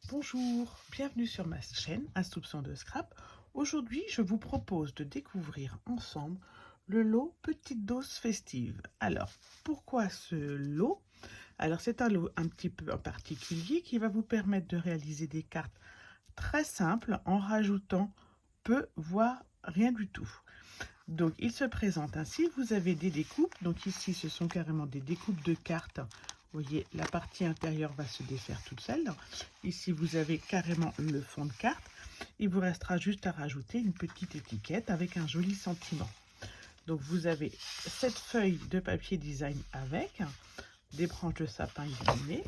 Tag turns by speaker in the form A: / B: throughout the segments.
A: Bonjour, bienvenue sur ma chaîne Un soupçon de scrap. Aujourd'hui, je vous propose de découvrir ensemble le lot Petite Dose Festive. Alors, pourquoi ce lot? Alors, c'est un lot un petit peu particulier qui va vous permettre de réaliser des cartes très simples en rajoutant peu, voire rien du tout. Donc, il se présente ainsi. Vous avez des découpes. Donc ici, ce sont carrément des découpes de cartes. Vous voyez, la partie intérieure va se défaire toute seule. Ici, vous avez carrément le fond de carte. Il vous restera juste à rajouter une petite étiquette avec un joli sentiment. Donc, vous avez cette feuille de papier design avec des branches de sapin illuminées,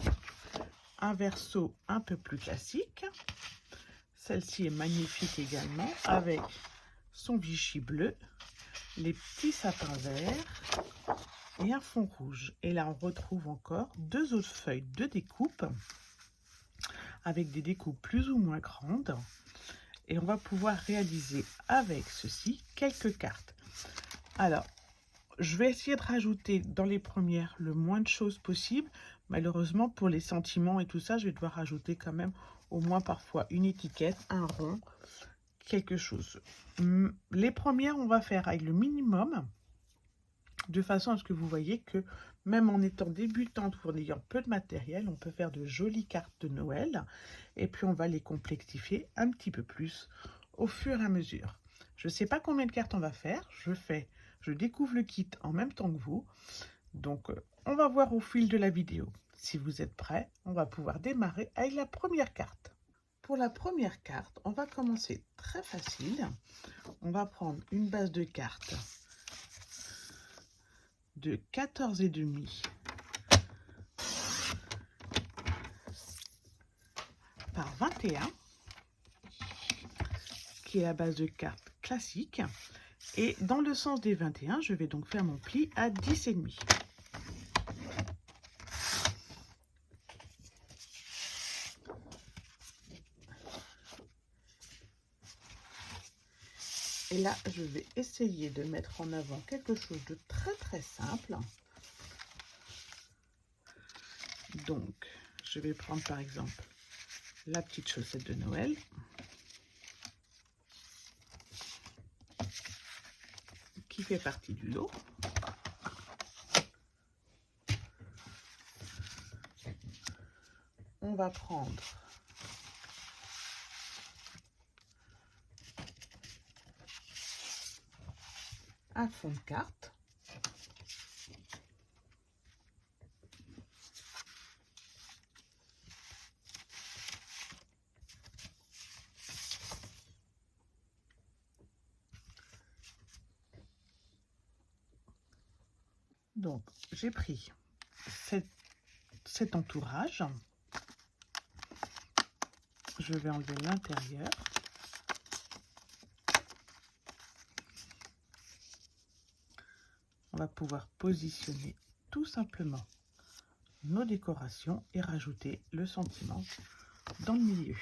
A: un verso un peu plus classique. Celle-ci est magnifique également avec son Vichy bleu, les petits sapins verts et un fond rouge. Et là, on retrouve encore deux autres feuilles de découpe avec des découpes plus ou moins grandes. Et on va pouvoir réaliser avec ceci quelques cartes. Alors, je vais essayer de rajouter dans les premières le moins de choses possible. Malheureusement, pour les sentiments et tout ça, je vais devoir rajouter quand même au moins parfois une étiquette, un rond, quelque chose. Les premières, on va faire avec le minimum, de façon à ce que vous voyez que même en étant débutante ou en ayant peu de matériel, on peut faire de jolies cartes de Noël. Et puis on va les complexifier un petit peu plus au fur et à mesure. Je ne sais pas combien de cartes on va faire. Je découvre le kit en même temps que vous. Donc on va voir au fil de la vidéo. Si vous êtes prêts, on va pouvoir démarrer avec la première carte. Pour la première carte, on va commencer très facile. On va prendre une base de cartes de 14,5 par 21, qui est la base de cartes classique. Et dans le sens des 21, je vais donc faire mon pli à 10,5. Et là, je vais essayer de mettre en avant quelque chose de très simple. Donc, je vais prendre par exemple la petite chaussette de Noël. Qui fait partie du lot. On va prendre un fond de carte. Donc, j'ai pris cet entourage. Je vais enlever l'intérieur. On va pouvoir positionner tout simplement nos décorations et rajouter le sentiment dans le milieu.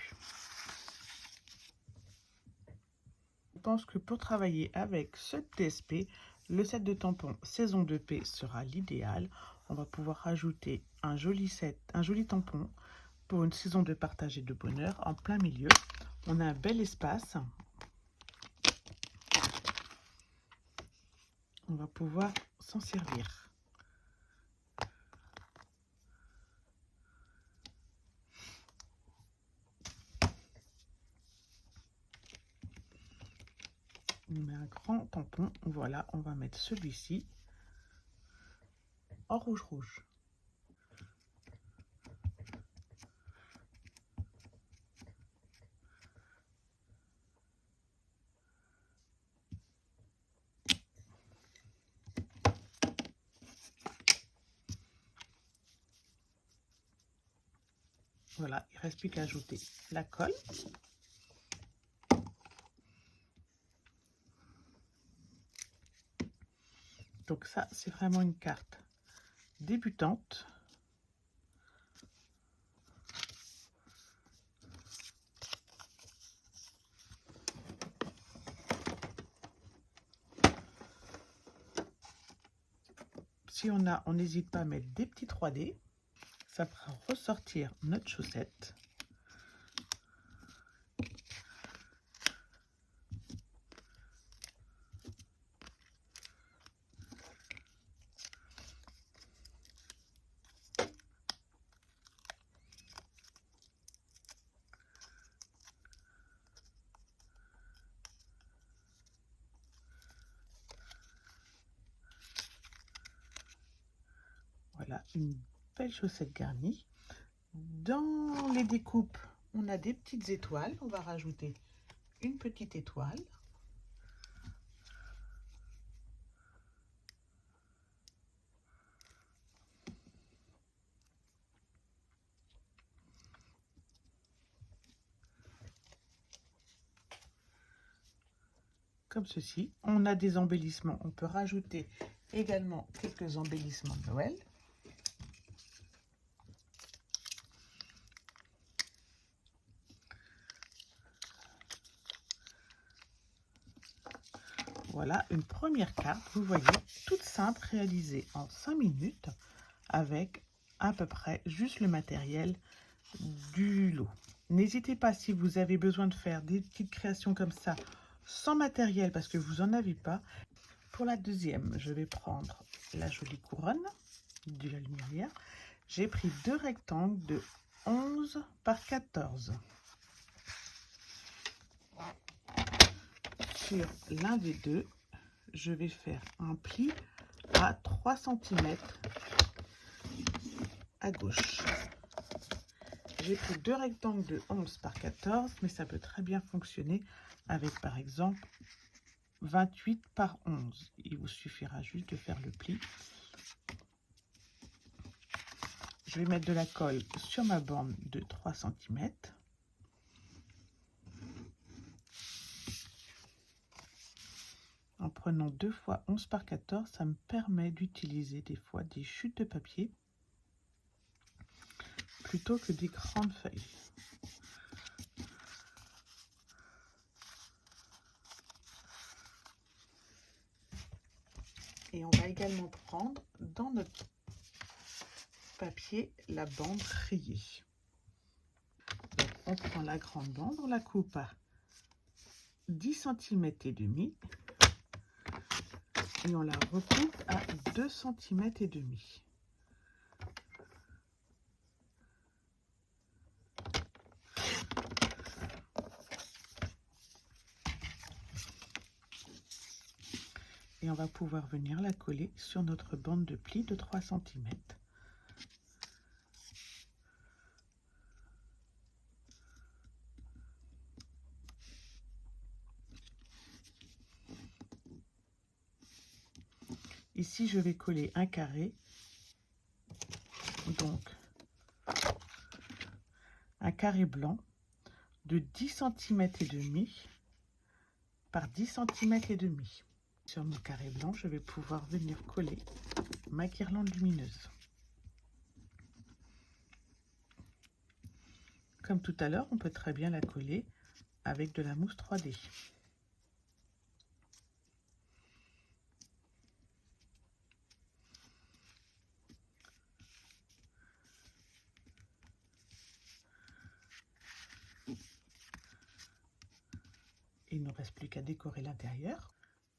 A: Je pense que pour travailler avec ce TSP, le set de tampons saison 2P sera l'idéal. On va pouvoir rajouter un joli tampon pour une saison de partage et de bonheur en plein milieu. On a un bel espace. On va pouvoir s'en servir. On met un grand tampon. Voilà, on va mettre celui-ci en rouge. Voilà, il ne reste plus qu'à ajouter la colle. Donc ça, c'est vraiment une carte débutante. Si on a, on n'hésite pas à mettre des petits 3D. Ça fera ressortir notre chaussette. Voilà, une belle chaussette garnie. Dans les découpes, on a des petites étoiles. On va rajouter une petite étoile. Comme ceci. On a des embellissements. On peut rajouter également quelques embellissements de Noël. Voilà une première carte, vous voyez, toute simple, réalisée en 5 minutes avec à peu près juste le matériel du lot. N'hésitez pas, si vous avez besoin de faire des petites créations comme ça sans matériel parce que vous n'en avez pas. Pour la deuxième, je vais prendre la jolie couronne de la lumière. J'ai pris 2 rectangles de 11 par 14. Sur l'un des deux, je vais faire un pli à 3 cm à gauche. J'ai pris 2 rectangles de 11 par 14, mais ça peut très bien fonctionner avec par exemple 28 par 11. Il vous suffira juste de faire le pli. Je vais mettre de la colle sur ma bande de 3 cm. En prenant 2 fois 11 par 14, ça me permet d'utiliser des fois des chutes de papier plutôt que des grandes feuilles. Et on va également prendre dans notre papier la bande rayée. Donc, on prend la grande bande, on la coupe à 10 cm et demi et on la recoupe à 2 cm et demi. Et on va pouvoir venir la coller sur notre bande de pli de 3 cm. Ici, je vais coller un carré, donc un carré blanc de 10 cm et demi par 10 cm et demi. Sur mon carré blanc, je vais pouvoir venir coller ma guirlande lumineuse. Comme tout à l'heure, on peut très bien la coller avec de la mousse 3D. Il ne nous reste plus qu'à décorer l'intérieur.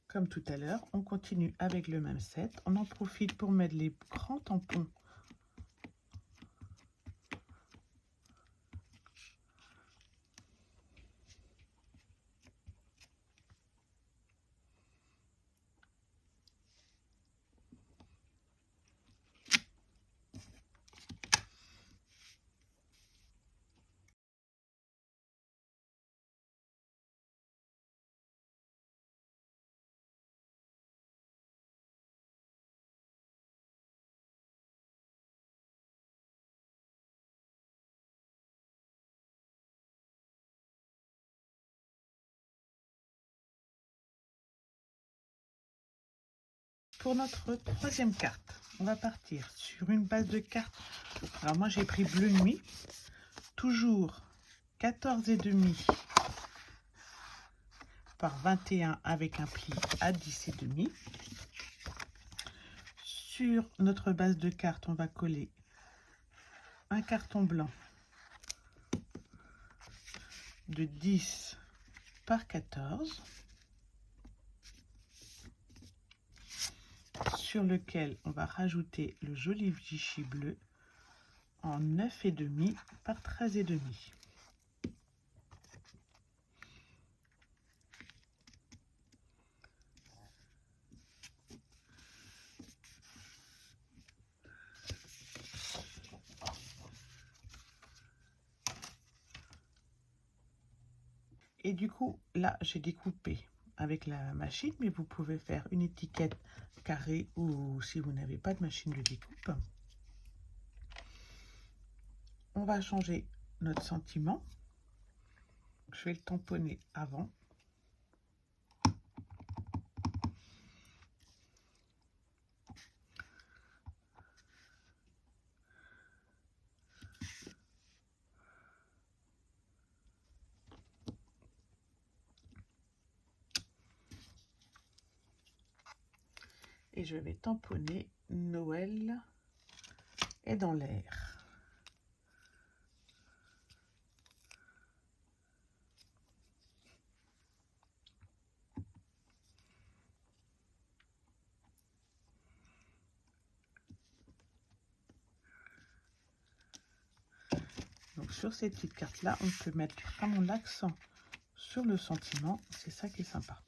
A: Comme tout à l'heure, on continue avec le même set. On en profite pour mettre les grands tampons pour notre troisième carte. On va partir sur une base de cartes. Alors moi j'ai pris bleu nuit, toujours 14,5 par 21 avec un pli à 10,5. Sur notre base de cartes, on va coller un carton blanc de 10 par 14 sur lequel on va rajouter le joli Vichy bleu en 9,5 par 13,5. Et du coup, là, j'ai découpé avec la machine, mais vous pouvez faire une étiquette carrée ou si vous n'avez pas de machine de découpe. On va changer notre sentiment. Je vais le tamponner avant. Et je vais tamponner Noël est dans l'air. Donc sur ces petites cartes là, on peut mettre vraiment l'accent sur le sentiment, c'est ça qui est sympa.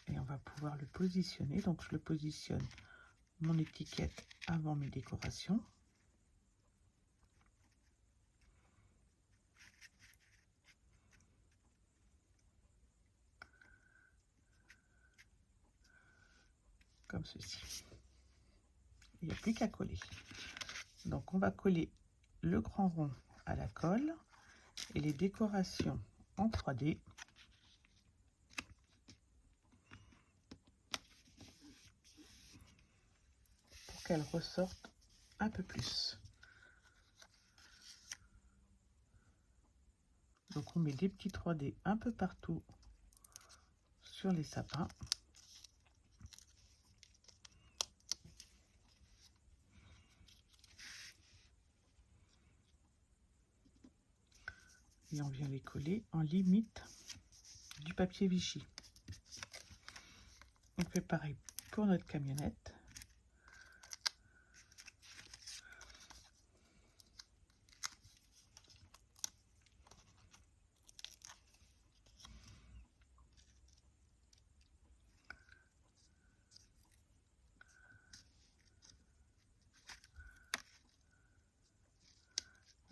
A: Et on va pouvoir le positionner, donc je le positionne mon étiquette avant mes décorations. Comme ceci. Il n'y a plus qu'à coller. Donc on va coller le grand rond à la colle et les décorations en 3D. Pour qu'elles ressortent un peu plus. Donc on met des petits 3D un peu partout sur les sapins. Et on vient les coller en limite du papier Vichy. On fait pareil pour notre camionnette.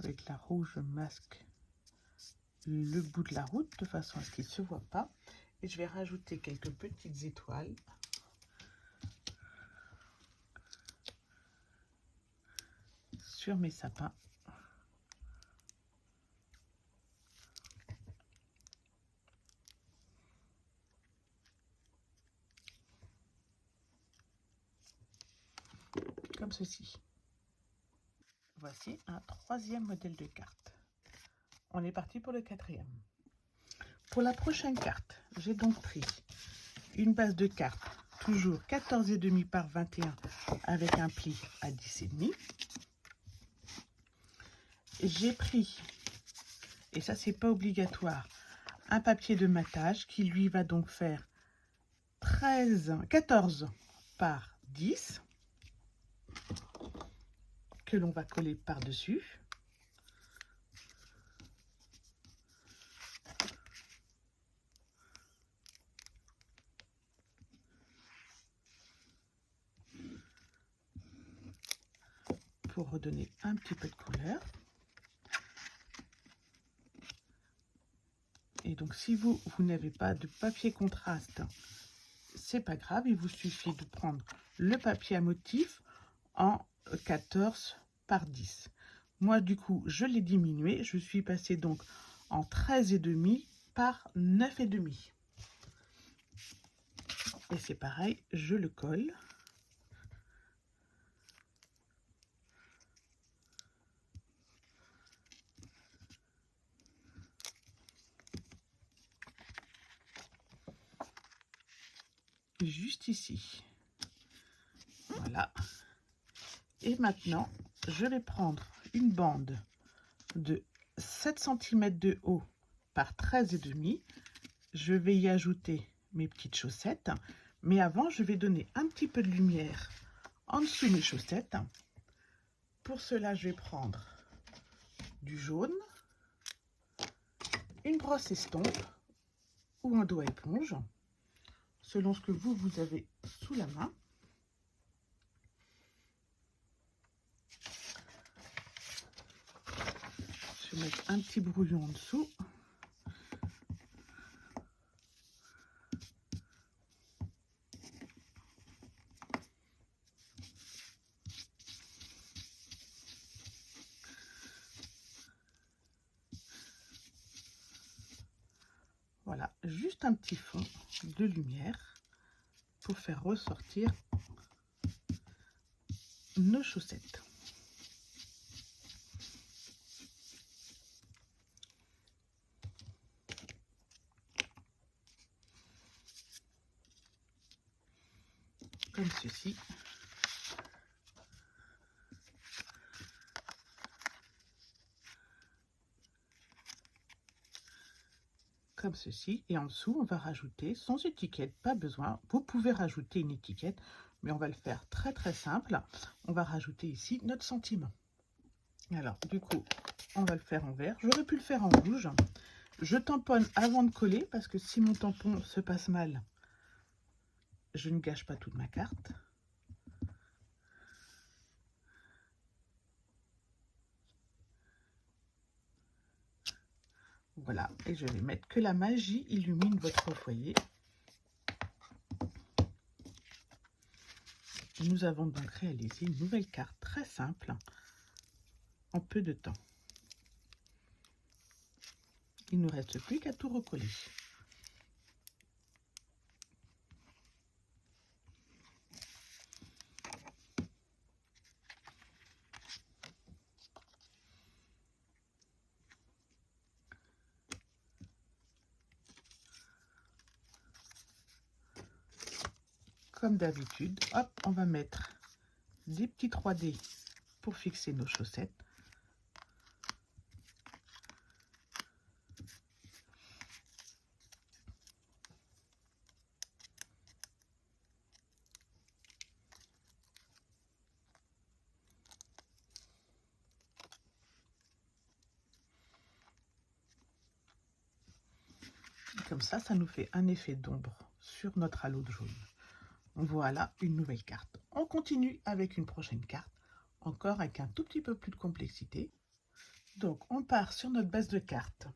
A: Avec la rouge, je masque le bout de la route de façon à ce qu'il ne se voit pas. Et je vais rajouter quelques petites étoiles. Sur mes sapins. Comme ceci. Voici un troisième modèle de carte. On est parti pour le quatrième. Pour la prochaine carte, j'ai donc pris une base de cartes, toujours 14,5 par 21 avec un pli à 10,5. J'ai pris, et ça c'est pas obligatoire, un papier de matage qui lui va donc faire 14 par 10 que l'on va coller par-dessus. Pour redonner un petit peu de couleur. Et donc si vous n'avez pas de papier contraste, c'est pas grave, il vous suffit de prendre le papier à motif en 14 par 10. Moi du coup je l'ai diminué, je suis passée donc en 13,5 par 9,5. Et c'est pareil, je le colle. Juste ici. Voilà. Et maintenant, je vais prendre une bande de 7 cm de haut par 13,5. Je vais y ajouter mes petites chaussettes. Mais avant, je vais donner un petit peu de lumière en dessous de mes chaussettes. Pour cela, je vais prendre du jaune, une brosse estompe ou un doigt éponge, selon ce que vous avez sous la main. Je vais mettre un petit brouillon en dessous Voilà, juste un petit fond de lumière pour faire ressortir nos chaussettes. Comme ceci. Comme ceci, et en dessous on va rajouter sans étiquette, pas besoin, vous pouvez rajouter une étiquette, mais on va le faire très simple. On va rajouter ici notre sentiment. Alors du coup on va le faire en vert, j'aurais pu le faire en rouge. Je tamponne avant de coller parce que si mon tampon se passe mal, je ne gâche pas toute ma carte. Voilà, et je vais mettre que la magie illumine votre foyer. Nous avons donc réalisé une nouvelle carte très simple en peu de temps. Il ne nous reste plus qu'à tout recoller. Comme d'habitude, hop, on va mettre des petits 3D pour fixer nos chaussettes. Comme ça nous fait un effet d'ombre sur notre halo de jaune. Voilà une nouvelle carte. On continue avec une prochaine carte, encore avec un tout petit peu plus de complexité. Donc on part sur notre base de carte.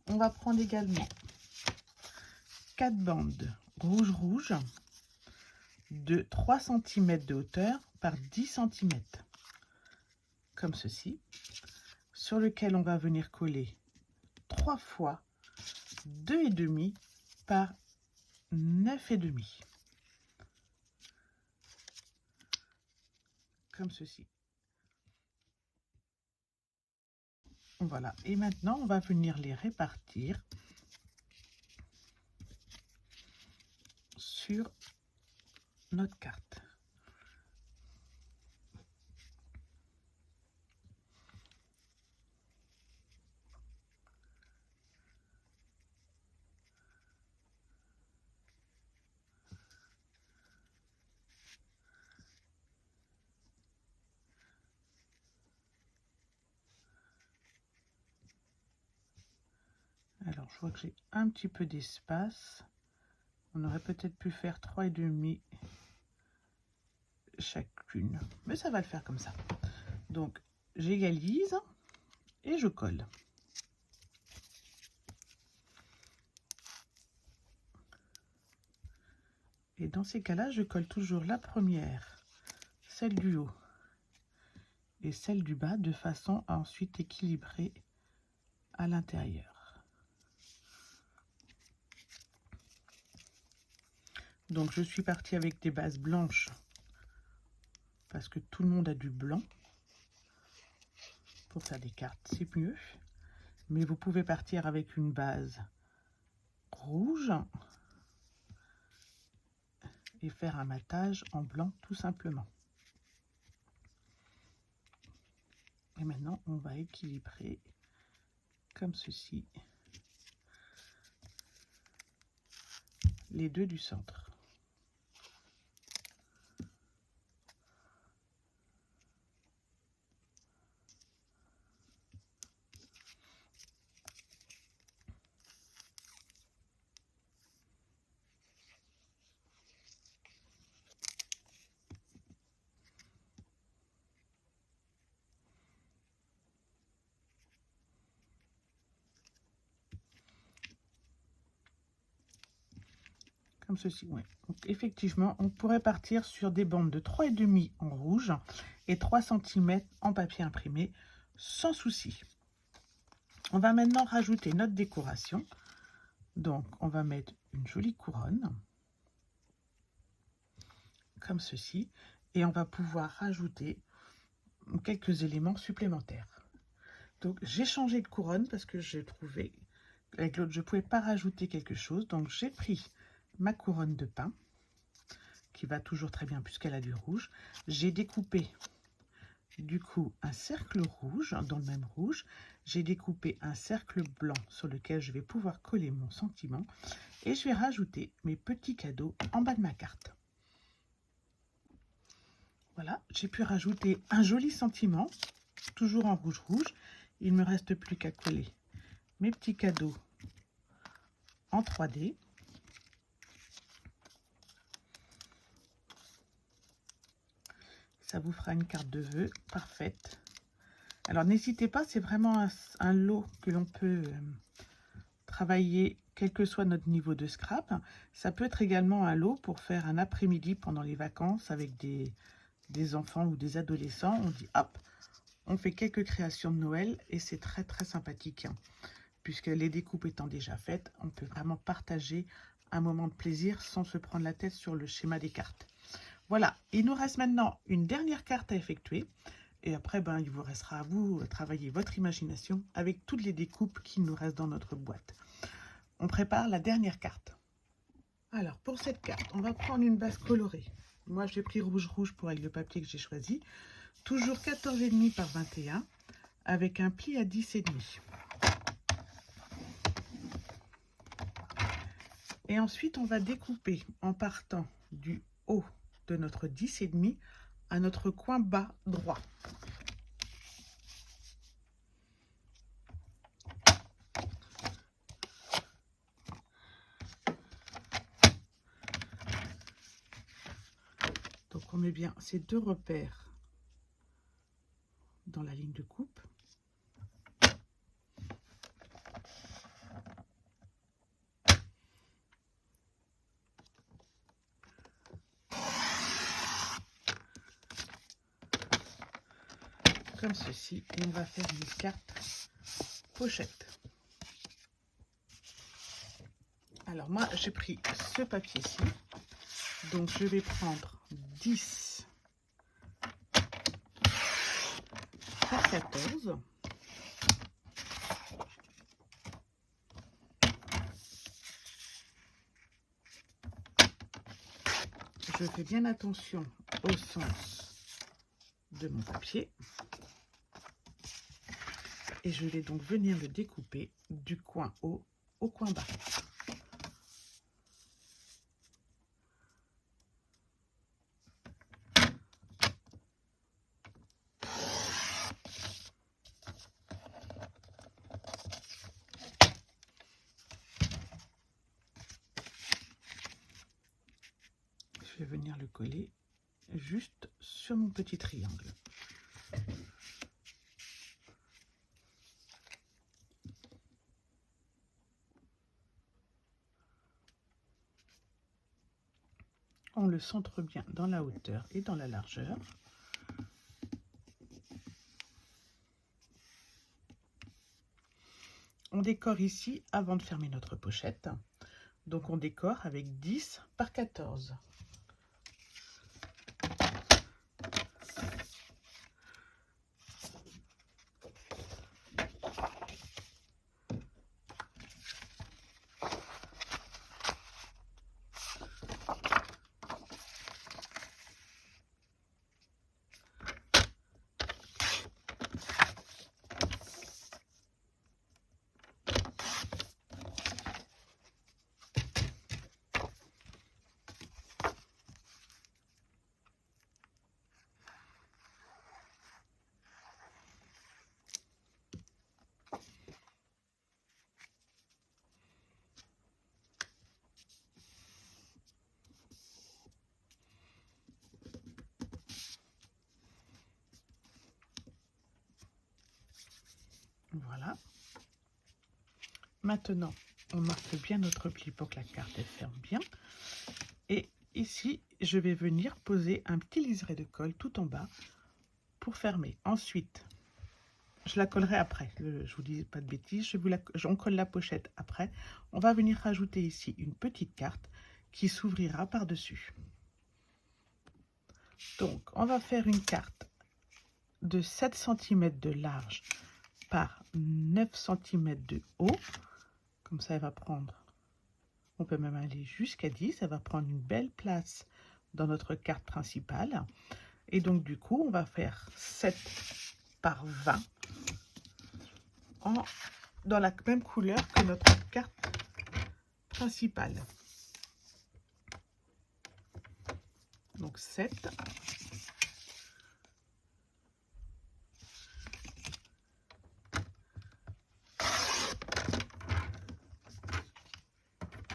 A: On va prendre également 4 bandes rouge de 3 cm de hauteur par 10 cm, comme ceci, sur lequel on va venir coller 3 fois 2,5 par 9,5, comme ceci. Voilà, et maintenant on va venir les répartir sur notre carte. Alors je vois que j'ai un petit peu d'espace. On aurait peut-être pu faire 3,5 chacune, mais ça va le faire comme ça. Donc j'égalise et je colle. Et dans ces cas-là, je colle toujours la première, celle du haut et celle du bas, de façon à ensuite équilibrer à l'intérieur. Donc je suis partie avec des bases blanches parce que tout le monde a du blanc. Pour faire des cartes, c'est mieux. Mais vous pouvez partir avec une base rouge et faire un matage en blanc tout simplement. Et maintenant, on va équilibrer comme ceci les deux du centre. Comme ceci, ouais. Donc effectivement, on pourrait partir sur des bandes de 3,5 en rouge et 3 cm en papier imprimé sans souci. On va maintenant rajouter notre décoration. Donc, on va mettre une jolie couronne, comme ceci, et on va pouvoir rajouter quelques éléments supplémentaires. Donc, j'ai changé de couronne parce que j'ai trouvé, avec l'autre, je ne pouvais pas rajouter quelque chose. Donc, j'ai pris ma couronne de pin, qui va toujours très bien puisqu'elle a du rouge. J'ai découpé du coup un cercle rouge dans le même rouge. J'ai découpé un cercle blanc sur lequel je vais pouvoir coller mon sentiment. Et je vais rajouter mes petits cadeaux en bas de ma carte. Voilà, j'ai pu rajouter un joli sentiment, toujours en rouge-rouge. Il ne me reste plus qu'à coller mes petits cadeaux en 3D. Ça vous fera une carte de vœux parfaite. Alors n'hésitez pas, c'est vraiment un lot que l'on peut travailler quel que soit notre niveau de scrap. Ça peut être également un lot pour faire un après-midi pendant les vacances avec des enfants ou des adolescents. On dit hop, on fait quelques créations de Noël et c'est très très sympathique. Puisque les découpes étant déjà faites, on peut vraiment partager un moment de plaisir sans se prendre la tête sur le schéma des cartes. Voilà, il nous reste maintenant une dernière carte à effectuer. Et après, il vous restera à vous travailler votre imagination avec toutes les découpes qui nous restent dans notre boîte. On prépare la dernière carte. Alors, pour cette carte, on va prendre une base colorée. Moi, j'ai pris rouge-rouge pour avec le papier que j'ai choisi. Toujours 14,5 par 21 avec un pli à 10,5. Et ensuite, on va découper en partant du haut de notre 10,5 à notre coin bas droit. Donc, on met bien ces deux repères dans la ligne de coupe. Comme ceci, et on va faire une carte pochette. Alors moi j'ai pris ce papier-ci, donc je vais prendre 10 par 14. Je fais bien attention au sens de mon papier. Et je vais donc venir le découper du coin haut au coin bas. Je vais venir le coller juste sur mon petit triangle. On le centre bien dans la hauteur et dans la largeur. On décore ici avant de fermer notre pochette. Donc on décore avec 10 par 14. Voilà. Maintenant, on marque bien notre pli pour que la carte elle ferme bien. Et ici, je vais venir poser un petit liseré de colle tout en bas pour fermer. Ensuite, Je la collerai après. Je vous dis pas de bêtises. On colle la pochette après. On va venir rajouter ici une petite carte qui s'ouvrira par-dessus. Donc, on va faire une carte de 7 cm de large par 9 cm de haut. Comme ça, elle va prendre, on peut même aller jusqu'à 10. Elle va prendre une belle place dans notre carte principale. Et donc, du coup, on va faire 7 par 20 dans la même couleur que notre carte principale. Donc 7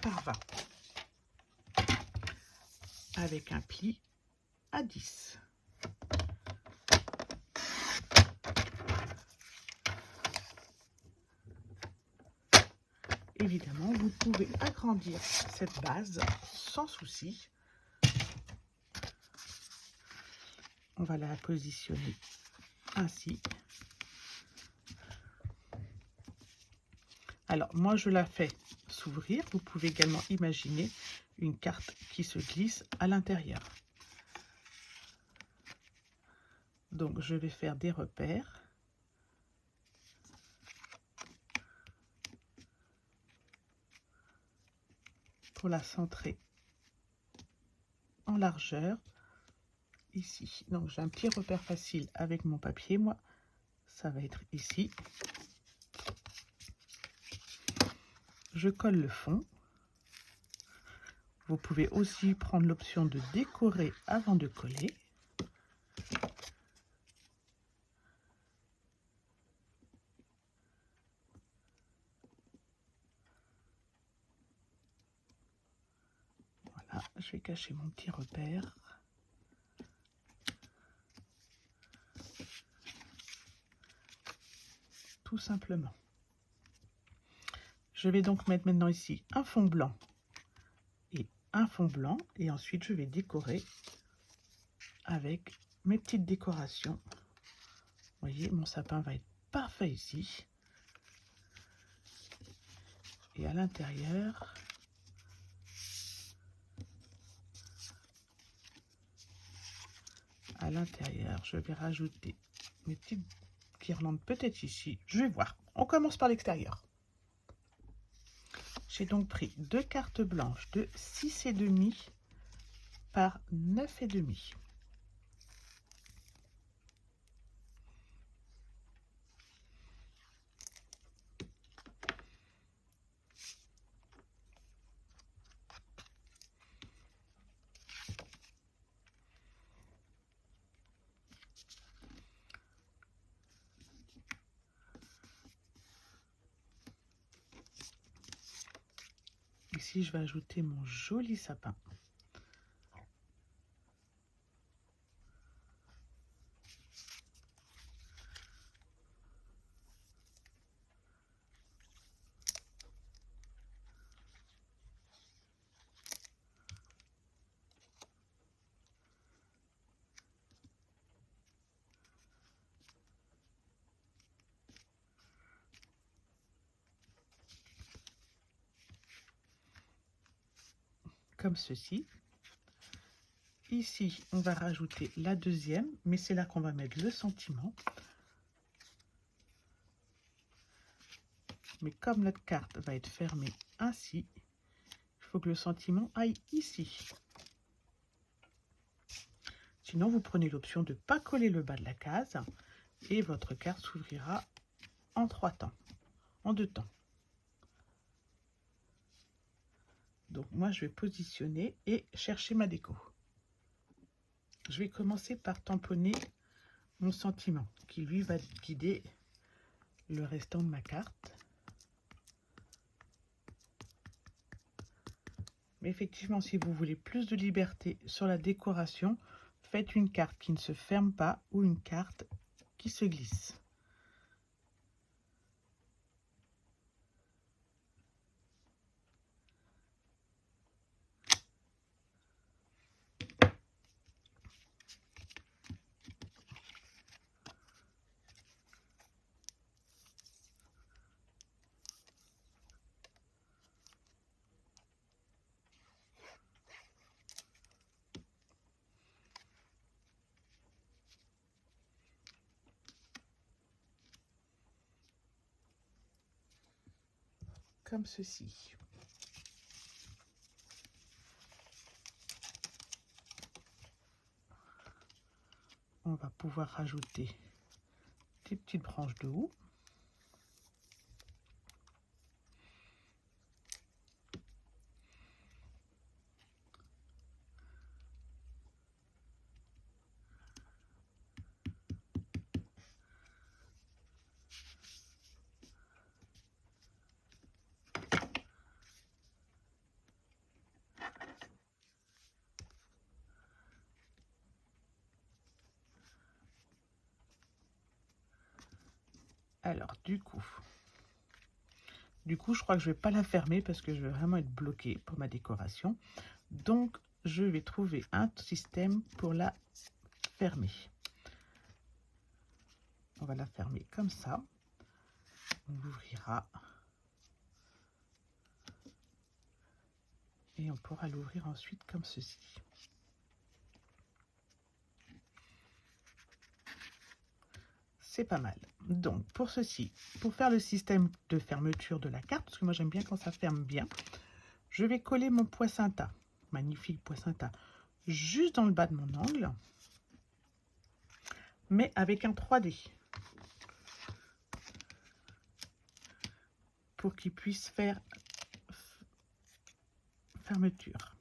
A: par 20 avec un pli à 10. Évidemment, vous pouvez agrandir cette base sans souci. On va la positionner ainsi. Alors, moi, je la fais s'ouvrir. Vous pouvez également imaginer une carte qui se glisse à l'intérieur. Donc, je vais faire des repères. Pour la centrer en largeur, ici. Donc, j'ai un petit repère facile avec mon papier. Moi, ça va être ici. Je colle le fond. Vous pouvez aussi prendre l'option de décorer avant de coller. Voilà, je vais cacher mon petit repère. Tout simplement. Je vais donc mettre maintenant ici un fond blanc et un fond blanc. Et ensuite, je vais décorer avec mes petites décorations. Vous voyez, mon sapin va être parfait ici. Et à l'intérieur, je vais rajouter mes petites guirlandes peut-être ici. Je vais voir. On commence par l'extérieur. J'ai donc pris deux cartes blanches de 6,5 par 9,5. Ici, je vais ajouter mon joli sapin. Comme ceci. Ici, on va rajouter la deuxième, mais c'est là qu'on va mettre le sentiment. Mais comme notre carte va être fermée ainsi, il faut que le sentiment aille ici. Sinon, vous prenez l'option de ne pas coller le bas de la case et votre carte s'ouvrira en 3 temps, en 2 temps. Donc moi, je vais positionner et chercher ma déco. Je vais commencer par tamponner mon sentiment qui, lui, va guider le restant de ma carte. Mais effectivement, si vous voulez plus de liberté sur la décoration, faites une carte qui ne se ferme pas ou une carte qui se glisse. comme ceci. On va pouvoir rajouter des petites branches de houx. Alors, du coup, je crois que je vais pas la fermer parce que je vais vraiment être bloquée pour ma décoration. Donc, je vais trouver un système pour la fermer. On va la fermer comme ça. On l'ouvrira. Et on pourra l'ouvrir ensuite comme ceci. C'est pas mal. Donc, pour ceci, pour faire le système de fermeture de la carte, parce que moi j'aime bien quand ça ferme bien, je vais coller mon poinsettia, magnifique poinsettia, juste dans le bas de mon angle, mais avec un 3D, pour qu'il puisse faire fermeture.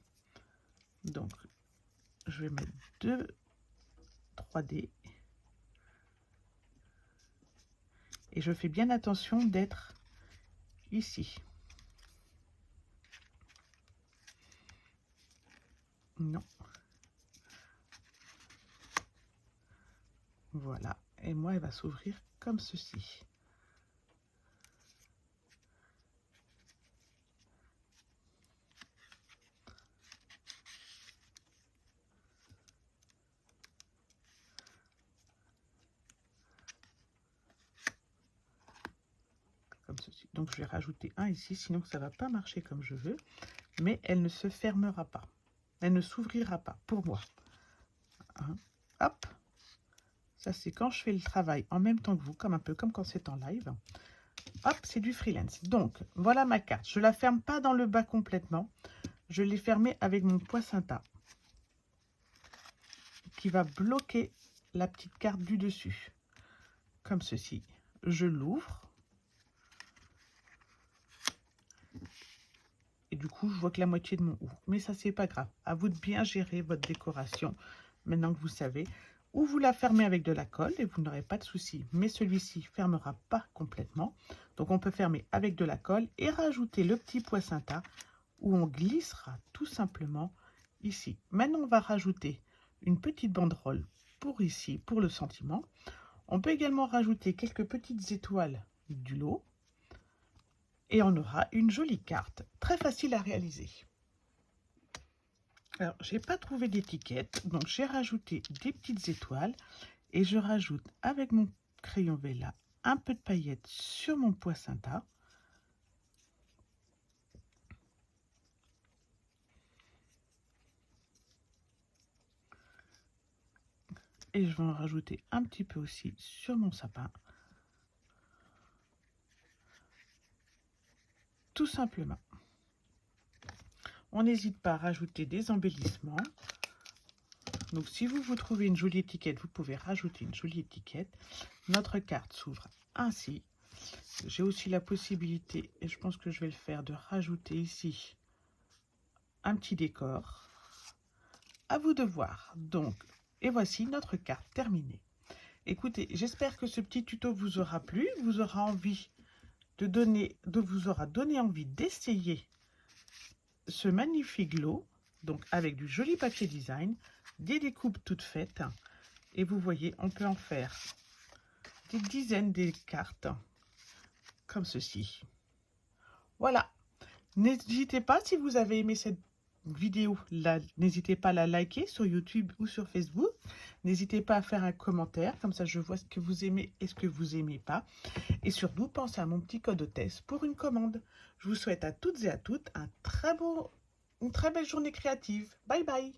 A: Donc, je vais mettre 2 3D. Et je fais bien attention d'être ici. Non. Voilà. Et moi, elle va s'ouvrir comme ceci. Comme ceci. Donc, je vais rajouter un ici, sinon ça ne va pas marcher comme je veux. Mais elle ne se fermera pas. Elle ne s'ouvrira pas, pour moi. Hein. Hop. Ça, c'est quand je fais le travail en même temps que vous, comme un peu comme quand c'est en live. Hop, c'est du freelance. Donc, voilà ma carte. Je ne la ferme pas dans le bas complètement. Je l'ai fermée avec mon poinsettia qui va bloquer la petite carte du dessus. Comme ceci. Je l'ouvre. Et du coup, je vois que la moitié de mon haut. Mais ça, c'est pas grave. À vous de bien gérer votre décoration. Maintenant que vous savez. Ou vous la fermez avec de la colle et vous n'aurez pas de souci. Mais celui-ci ne fermera pas complètement. Donc, on peut fermer avec de la colle et rajouter le petit poinsettia où on glissera tout simplement ici. Maintenant, on va rajouter une petite banderole pour ici, pour le sentiment. On peut également rajouter quelques petites étoiles du lot. Et on aura une jolie carte, très facile à réaliser. Alors, j'ai pas trouvé d'étiquette, donc j'ai rajouté des petites étoiles. Et je rajoute avec mon crayon Vella un peu de paillettes sur mon poinsettia. Et je vais en rajouter un petit peu aussi sur mon sapin. Tout simplement. On n'hésite pas à rajouter des embellissements. Donc si vous trouvez une jolie étiquette, vous pouvez rajouter une jolie étiquette. Notre carte s'ouvre ainsi. J'ai aussi la possibilité, et je pense que je vais le faire, de rajouter ici un petit décor. À vous de voir. Donc, et voici notre carte terminée. Écoutez, j'espère que ce petit tuto vous aura plu, vous aura donné envie d'essayer ce magnifique lot, donc avec du joli papier design, des découpes toutes faites. Et vous voyez, on peut en faire des dizaines de cartes comme ceci. Voilà. N'hésitez pas, si vous avez aimé cette vidéo, n'hésitez pas à la liker sur YouTube ou sur Facebook. N'hésitez pas à faire un commentaire, comme ça je vois ce que vous aimez et ce que vous n'aimez pas. Et surtout, pensez à mon petit code hôtesse pour une commande. Je vous souhaite à toutes et à toutes une très belle journée créative. Bye bye.